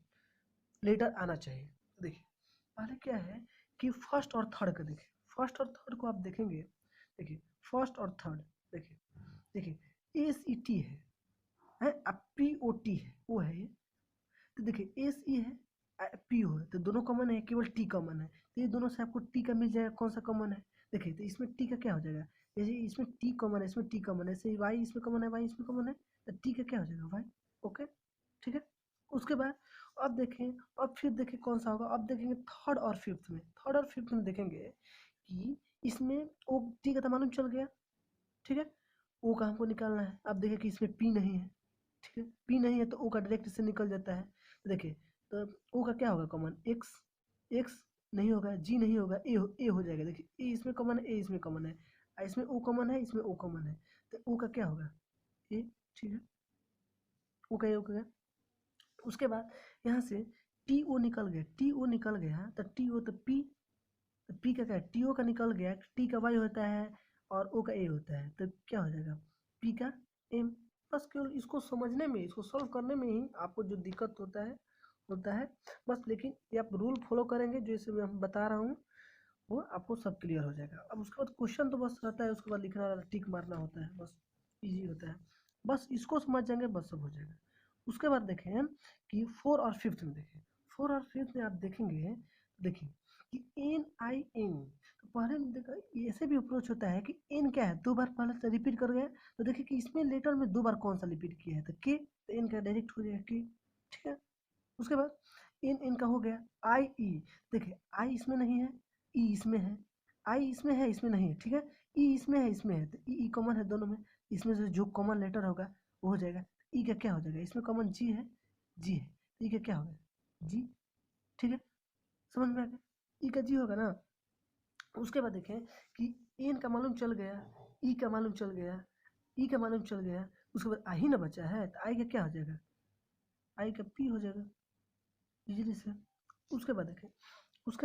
letter आना चाहिए। देखिए पहले क्या है कि फर्स्ट और थर्ड का देखिए, फर्स्ट और थर्ड को आप देखेंगे, देखिए फर्स्ट और थर्ड, देखिए देखिए एस ई टी है अब पी ओ टी है वो है ये, तो देखिए एस ई है पी ओ है, तो दोनों कॉमन है, केवल टी कॉमन है, तो ये दोनों से आपको टी का मिल जाएगा, कौन सा कॉमन है, देखिए तो इसमें टी का क्या हो जाएगा, जैसे इसमें टी कॉमन है, इसमें टी कॉमन है, ऐसे वाई इसमें कॉमन है, वाई इसमें कॉमन है, तो टी का क्या हो जाएगा वाई, ओके ठीक है। उसके बाद अब देखें, अब फिर देखें कौन सा होगा, अब देखेंगे थर्ड और फिफ्थ में, थर्ड और फिफ्थ में देखेंगे कि इसमें ओ टी का तो मालूम चल गया, ठीक है, ओ का हमको निकालना है, अब देखिए कि इसमें पी नहीं है, ठीक है, पी नहीं है तो ओ का डायरेक्ट इससे निकल जाता है, तो देखिए तो ओ का क्या होगा कॉमन, एक्स, एक्स नहीं होगा, जी नहीं होगा, ए हो जाएगा, देखिए ए इसमें कॉमन है, ए इसमें कॉमन है, इसमें ओ कॉमन है, इसमें ओ कॉमन है, तो ओ का क्या होगा ए, ठीक है, ओ का ए हो गया। उसके बाद यहाँ से टी ओ निकल गया, टी ओ निकल गया तो टी ओ तो पी का क्या है टी ओ का निकल गया, टी का वाई होता है और ओ का ए होता है, तो क्या हो जाएगा पी का एम। बस केवल इसको समझने में, इसको सॉल्व करने में ही आपको जो दिक्कत होता है बस, लेकिन ये आप रूल फॉलो करेंगे जो इसे मैं बता रहा हूँ वो आपको सब क्लियर हो जाएगा। अब उसके बाद क्वेश्चन तो बस रहता है, उसके बाद लिखना रहता है, टिक मारना होता है, बस इजी होता है, बस इसको समझ जाएंगे बस सब हो जाएगा। उसके बाद देखें कि फोर और फिफ्थ में, देखें फोर और फिफ्थ में आप देखेंगे, देखिए कि एन आई एन, तो पहले देखा ऐसे भी अप्रोच होता है कि एन क्या है दो बार पहले से रिपीट कर गया, तो देखिए कि इसमें लेटर में दो बार कौन सा रिपीट किया है, तो के, तो एन का डायरेक्ट हो जाएगा के, ठीक है। उसके बाद एन एन का हो गया आई ई, देखिए आई इसमें नहीं है, ई इसमें है, आई इसमें है इसमें नहीं है, ठीक है, ई इसमें है इसमें है, तो ई कॉमन है दोनों में, इसमें से जो कॉमन लेटर होगा वो हो जाएगा, ई का क्या हो जाएगा, इसमें कॉमन जी है, जी है, ई का क्या होगा जी, ठीक है, समझ में आ गया, ई का जी होगा ना। उसके बाद देखें कि एन का मालूम चल गया, ई का मालूम चल गया, ई का मालूम चल गया, उसके बाद आई ना बचा है, तो आई का क्या हो जाएगा, आई का पी हो जाएगा इजीली से। उसके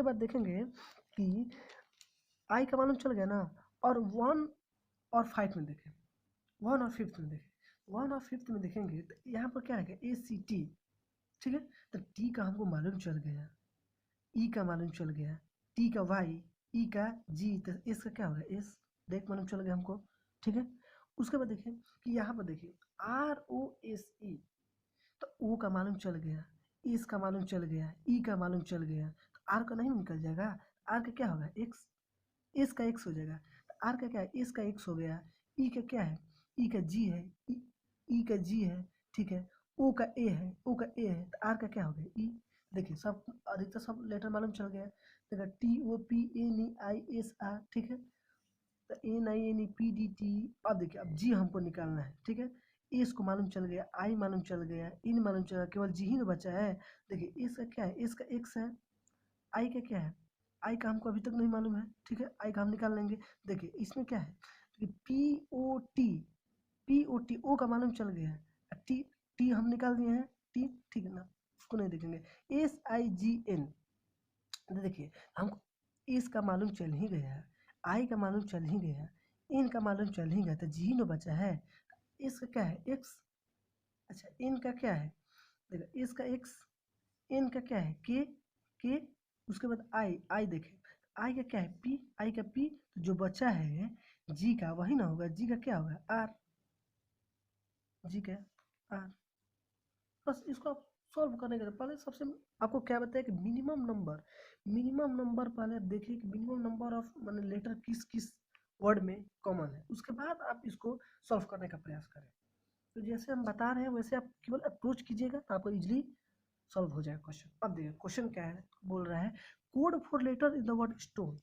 बाद देखेंगे कि आई का मालूम चल गया ना, और वन और फाइव में देखें, वन और फिफ्थ में देखें, वन और फिफ्थ में देखेंगे तो यहाँ पर क्या है ए सी टी, ठीक है। तो टी का हमको मालूम चल गया, ई का मालूम चल गया, टी का वाई, ई का जी, तो एस का क्या होगा एस, डायरेक्ट मालूम चल गया हमको, ठीक है। उसके बाद देखिए कि यहाँ पर देखिए आर ओ एस ई, तो ओ का मालूम चल गया, एस का मालूम चल गया, ई का मालूम चल गया, तो आर का नहीं निकल जाएगा, आर का क्या होगा एक्स, एस का एक्स हो जाएगा, तो आर का क्या है एस का एक्स हो गया, ई का क्या है ई का जी है, ई का जी है, ठीक है। ओ का ए है, ओ का ए है, तो आर का क्या हो गया ई। देखिए सब अधिकतर सब लेटर मालूम चल गया, देखा T O P N E I S R, ठीक है। तो N I N E P D T, अब देखिए अब जी हमको निकालना है, ठीक है। एस को मालूम चल गया, आई मालूम चल गया, इन मालूम चल गया, केवल जी ही ना बचा है। देखिए एस का क्या है एस का एक्स है, आई का क्या है आई का हमको अभी तक नहीं मालूम है, ठीक है। आई का हम निकाल लेंगे। देखिए इसमें क्या है P O T, P O T O का मालूम चल गया है, टी टी हम निकाल दिए हैं, टी ठीक है ना, उसको नहीं देखेंगे। एस आई जी एन, देखिए हमको एस का मालूम चल ही गया, आई का मालूम चल ही गया, इन का मालूम चल ही गया, तो जी नो बचा है। एस का क्या है एक्स, अच्छा इन का क्या है, देखो एस का एक्स, एन का क्या है के, उसके बाद आई, आई देखें आई का क्या है पी, आई का पी, तो जो बचा है जी का वही ना होगा, जी का क्या होगा आर, जी का आर। बस इसको आप सॉल्व करने के पहले सबसे आपको क्या बताया कि मिनिमम नंबर पहले आप देखिए कि मिनिमम नंबर ऑफ माने लेटर किस किस वर्ड में कॉमन है, उसके बाद आप इसको सॉल्व करने का प्रयास करें। तो जैसे हम बता रहे हैं वैसे आप केवल अप्रोच कीजिएगा तो आपको इजीली सॉल्व हो जाएगा क्वेश्चन। अब देखिए क्वेश्चन क्या है, बोल रहा है code for letter in the word stone.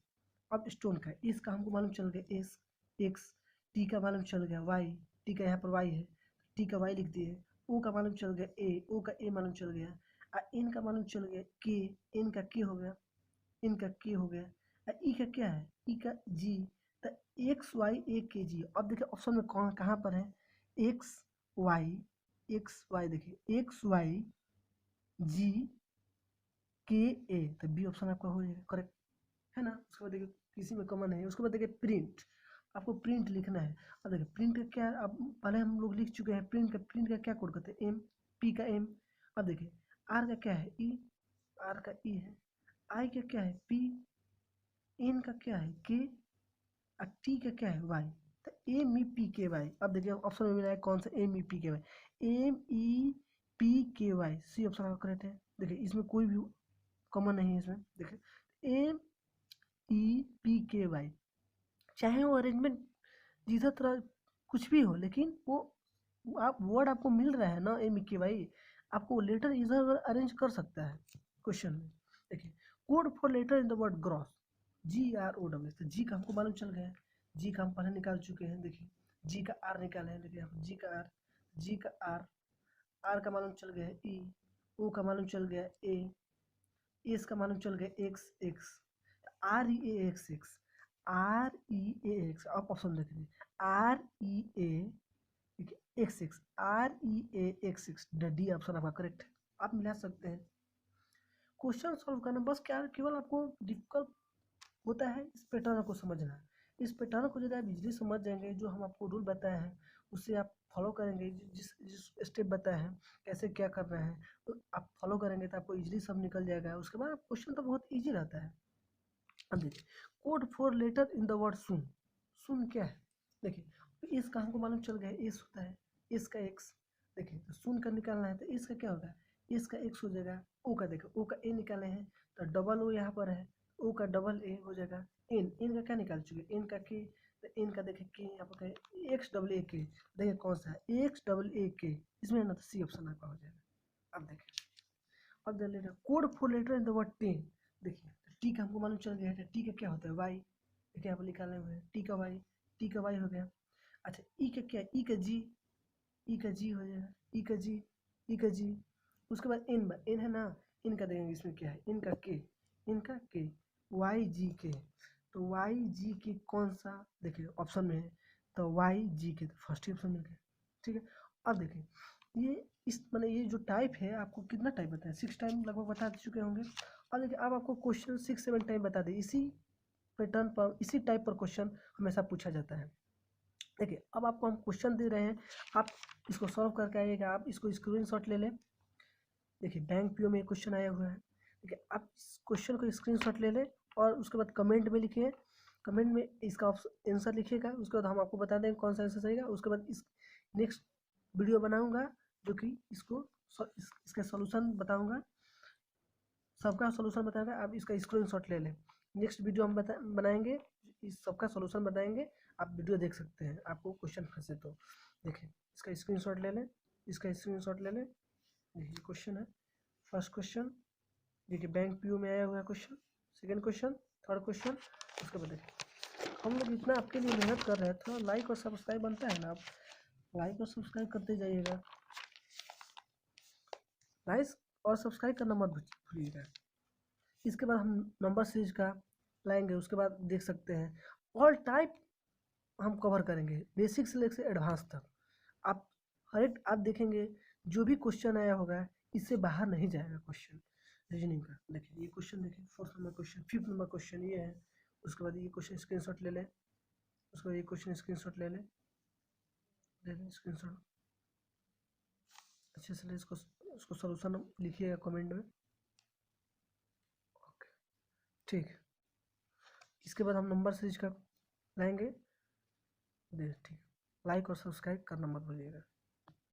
अब स्टोन का एस का हमको मालूम चल गया एस एक्स, टी का मालूम चल गया वाई, टी का यहाँ पर वाई है, टी का वाई लिख दिए, ओ का मालूम चल गया ए, ओ का ए मालूम चल गया, इन का मालूम चल गया के, इन का के हो गया, इन का के हो गया, ई का क्या है ई का जी, तो एक्स वाई ए के जी। अब देखिए ऑप्शन में कौन कहाँ पर है एक्स वाई, एक्स वाई देखिए एक्स वाई जी के ए, तो बी ऑप्शन आपका हो जाएगा करेक्ट, है ना। उसके बाद देखिए किसी में कॉमन है, उसके बाद देखिए प्रिंट, आपको प्रिंट लिखना है। अब देखिए प्रिंट का क्या, अब पहले हम लोग लिख चुके हैं प्रिंट का क्या कोड करते हैं एम, पी का एम। अब देखिए आर का क्या है ई, आर का ई है, आई का क्या है पी, एन का क्या है के, और टी का क्या है वाई, तो एम ई पी के वाई। अब देखिए ऑप्शन में मिला है कौन सा एम ई पी के वाई, एम ई पी के वाई, सी ऑप्शन आपका करेक्ट है। देखिए इसमें कोई भी कॉमन नहीं है इसमें, देखिए एम ई पी के वाई, चाहे वो अरेंजमेंट जिधर तरह कुछ भी हो, लेकिन वो आप वर्ड आपको मिल रहा है ना एम ई के वाई, आपको लेटर इधर उधर अरेंज कर सकता है क्वेश्चन में। देखिए code for letter in the word gross, G R O W, तो जी का हमको मालूम चल गया है, जी का हम पहले निकाल चुके हैं। देखिए जी का आर निकाले हैं, देखिए जी का आर, जी का आर, आर का मालूम चल गया है ई, ओ का मालूम चल गया ए, एस का मालूम चल गया एक्स एक्स, आर ई ए एक्स एक्स, आर ई ए एक्स, आप ऑप्शन देख लीजिए आर ई ए एक्स एक्स, आर ई ए एक्स एक्स, डी ऑप्शन आपका करेक्ट है, आप मिला सकते हैं। क्वेश्चन सॉल्व करना बस क्या केवल आपको डिफिकल्ट होता है इस पैटर्न को समझना, इस पैटर्न को यदि आप इजीली समझ जाएंगे, जो हम आपको रूल बताए हैं उससे आप फॉलो करेंगे, जिस जिस स्टेप बताए हैं कैसे क्या करना है, तो आप फॉलो करेंगे तो आपको इजीली सब निकल जाएगा। उसके बाद क्वेश्चन तो बहुत ईजी रहता है। अब देखिए code for letter in the word sun, sun क्या है, देखिए इस का हमको मालूम चल गया एस होता है, एस का एक्स, देखिए तो सुन का निकालना है तो एस का क्या होगा एस का एक्स हो जाएगा, ओ का देखो ओ का ए निकाले हैं तो डबल ओ यहाँ पर है, ओ का डबल ए हो जाएगा, एन एन का क्या निकाल चुके एन का के, तो एन का देखिए के यहाँ पर एक्स डबल ए के, देखिए कौन सा है एक्स डबल ए के, इसमें ना तो सी ऑप्शन आपका हो जाएगा। अब देखिए अब देख लेना code for letter in the word ten, देखिए टी का हमको मालूम चल गया है, टी का क्या होता है वाई, देखिए यहाँ पर निकाले हुए हैं टी का वाई, टी का वाई हो गया। अच्छा ई का क्या ई का जी, ई का जी हो जाएगा, ई का जी, ई का जी। उसके बाद एन, एन है ना, इनका देखेंगे इसमें क्या है इनका के, इनका के वाई जी के, तो वाई जी के कौन सा देखिए ऑप्शन में है, तो वाई जी के, तो फर्स्ट ही ऑप्शन मिल गया, ठीक है। अब देखिए ये इस मैंने ये जो टाइप है आपको कितना टाइप बताया 6 टाइम लगभग बता चुके होंगे। अब देखिए अब आपको क्वेश्चन 6-7 टाइम बता दें, इसी पैटर्न पर इसी टाइप पर क्वेश्चन हमेशा पूछा जाता है। देखिए अब आपको हम क्वेश्चन दे रहे हैं, आप इसको सॉल्व करके आइएगा। आप इसको स्क्रीनशॉट ले लें। देखिए बैंक पीओ में क्वेश्चन आया हुआ है। ठीक है, आप इस क्वेश्चन को स्क्रीनशॉट ले लें और उसके बाद कमेंट में लिखिए। कमेंट में इसका आंसर लिखिएगा, उसके बाद हम आपको बता देंगे कौन सा आंसर सही है। उसके बाद इस नेक्स्ट वीडियो बनाऊंगा जो कि इसका सॉल्यूशन बताऊंगा, सबका सॉल्यूशन बताएंगे। आप इसका स्क्रीनशॉट ले लें। नेक्स्ट वीडियो हम बनाएंगे, इस सबका सॉल्यूशन बताएंगे। आप वीडियो देख सकते हैं, आपको क्वेश्चन फंसे तो। देखिए इसका स्क्रीनशॉट ले लें, इसका स्क्रीनशॉट ले लें। देखिए क्वेश्चन है, फर्स्ट क्वेश्चन देखिए बैंक पीओ में आया हुआ है question, second question, third question. उसके बाद देखिए हम लोग इतना आपके लिए मेहनत कर रहे हैं, थोड़ा लाइक और सब्सक्राइब बनता है ना, आप लाइक और सब्सक्राइब करते जाइएगा। लाइक और सब्सक्राइब करना मत भूलिएगा। इसके बाद हम नंबर सीरीज का लाएंगे। उसके बाद देख सकते हैं ऑल टाइप हम कवर करेंगे, बेसिक से लेकर एडवांस तक। आप हर एक आप देखेंगे जो भी क्वेश्चन आया होगा इससे बाहर नहीं जाएगा क्वेश्चन रीजनिंग का। देखिए ये क्वेश्चन, देखिए fourth number question, fifth number question ये है। उसके बाद ये क्वेश्चन स्क्रीनशॉट ले लें, उसके बाद ये क्वेश्चन स्क्रीनशॉट ले लें, स्क्रीनशॉट अच्छे से ले। इसको सॉल्यूशन लिखिएगा कमेंट में। ओके ठीक है, इसके बाद हम नंबर सीरीज का लाएंगे। ठीक, लाइक और सब्सक्राइब करना मत भूलिएगा।